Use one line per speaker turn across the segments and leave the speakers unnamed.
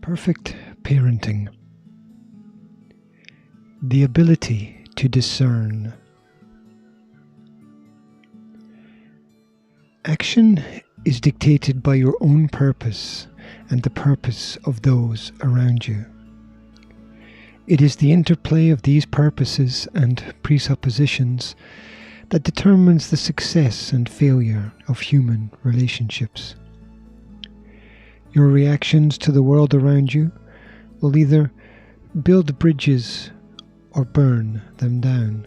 Perfect parenting. The ability to discern. Action is dictated by your own purpose and the purpose of those around you. It is the interplay of these purposes and presuppositions that determines the success and failure of human relationships. Your reactions to the world around you will either build bridges or burn them down.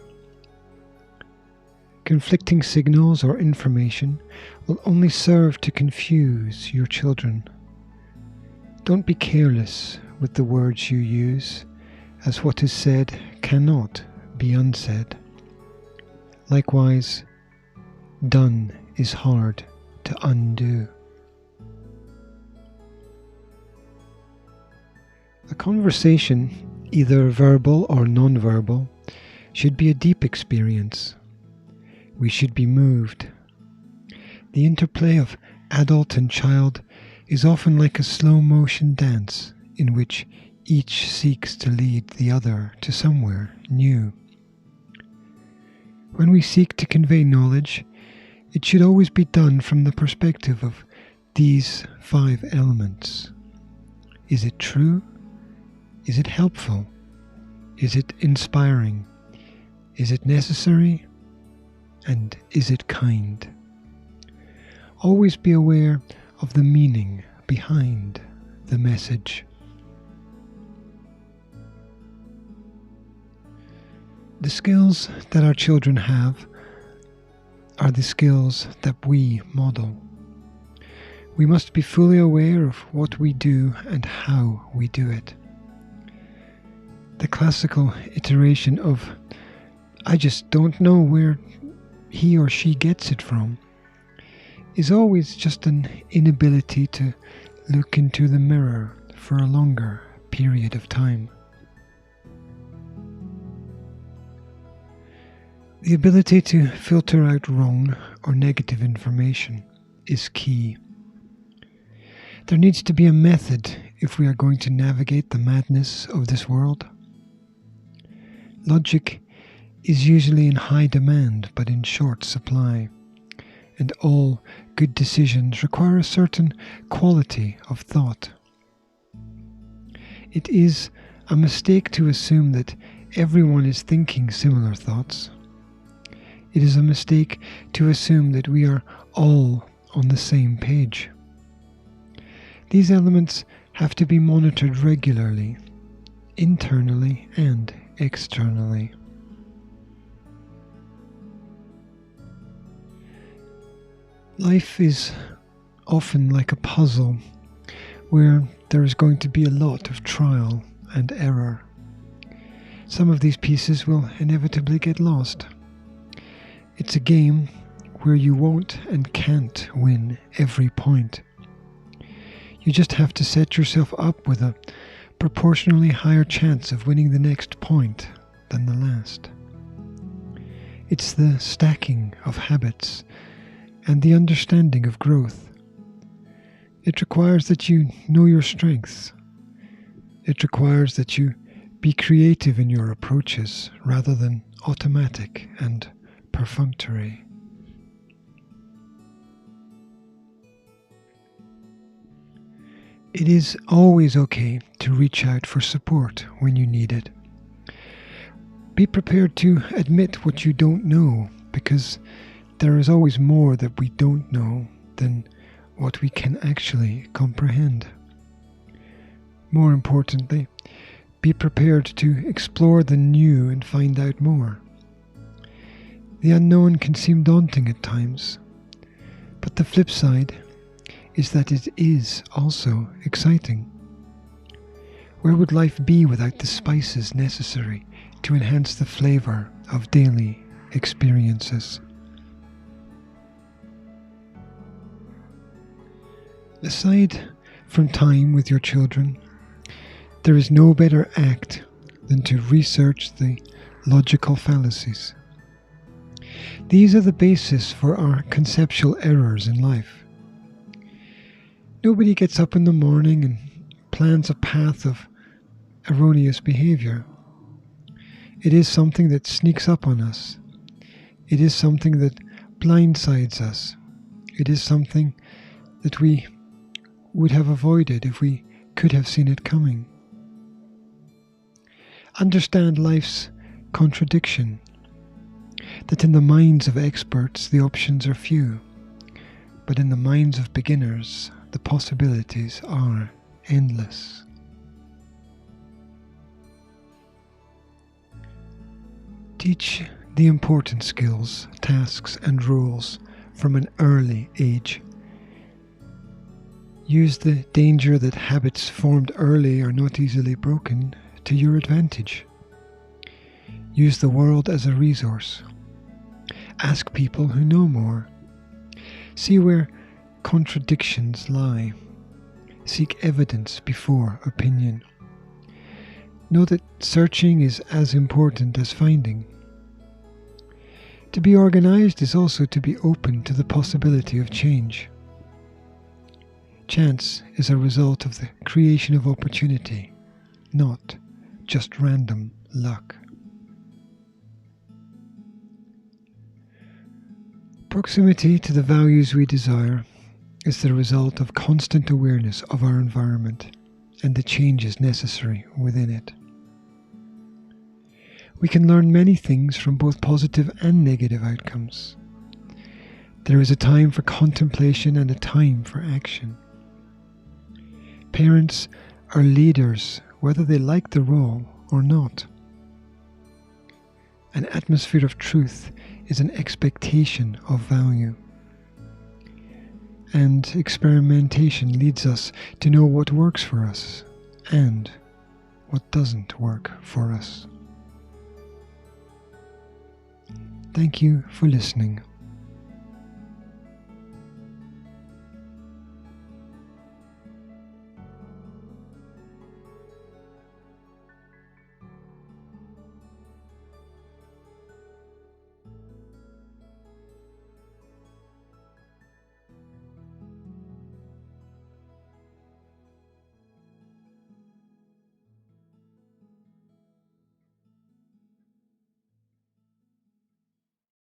Conflicting signals or information will only serve to confuse your children. Don't be careless with the words you use, as what is said cannot be unsaid. Likewise, done is hard to undo. A conversation, either verbal or non-verbal, should be a deep experience. We should be moved. The interplay of adult and child is often like a slow-motion dance in which each seeks to lead the other to somewhere new. When we seek to convey knowledge, it should always be done from the perspective of these 5 elements. Is it true? Is it helpful? Is it inspiring? Is it necessary? And is it kind? Always be aware of the meaning behind the message. The skills that our children have are the skills that we model. We must be fully aware of what we do and how we do it. The classical iteration of, "I just don't know where he or she gets it from," is always just an inability to look into the mirror for a longer period of time. The ability to filter out wrong or negative information is key. There needs to be a method if we are going to navigate the madness of this world. Logic is usually in high demand but in short supply, and all good decisions require a certain quality of thought. It is a mistake to assume that everyone is thinking similar thoughts. It is a mistake to assume that we are all on the same page. These elements have to be monitored regularly, internally and externally. Life is often like a puzzle where there is going to be a lot of trial and error. Some of these pieces will inevitably get lost. It's a game where you won't and can't win every point. You just have to set yourself up with a proportionally higher chance of winning the next point than the last. It's the stacking of habits and the understanding of growth. It requires that you know your strengths. It requires that you be creative in your approaches rather than automatic and perfunctory. It is always okay to reach out for support when you need it. Be prepared to admit what you don't know, because there is always more that we don't know than what we can actually comprehend. More importantly, be prepared to explore the new and find out more. The unknown can seem daunting at times, but the flip side is that it is also exciting. Where would life be without the spices necessary to enhance the flavor of daily experiences? Aside from time with your children, there is no better act than to research the logical fallacies. These are the basis for our conceptual errors in life. Nobody gets up in the morning and plans a path of erroneous behavior. It is something that sneaks up on us. It is something that blindsides us. It is something that we would have avoided if we could have seen it coming. Understand life's contradiction, that in the minds of experts the options are few, but in the minds of beginners the possibilities are endless. Teach the important skills, tasks and roles from an early age. Use the danger that habits formed early are not easily broken to your advantage. Use the world as a resource. Ask people who know more. See where contradictions lie. Seek evidence before opinion. Know that searching is as important as finding. To be organized is also to be open to the possibility of change. Chance is a result of the creation of opportunity, not just random luck. Proximity to the values we desire is the result of constant awareness of our environment and the changes necessary within it. We can learn many things from both positive and negative outcomes. There is a time for contemplation and a time for action. Parents are leaders whether they like the role or not. An atmosphere of truth is an expectation of value. And experimentation leads us to know what works for us and what doesn't work for us. Thank you for listening.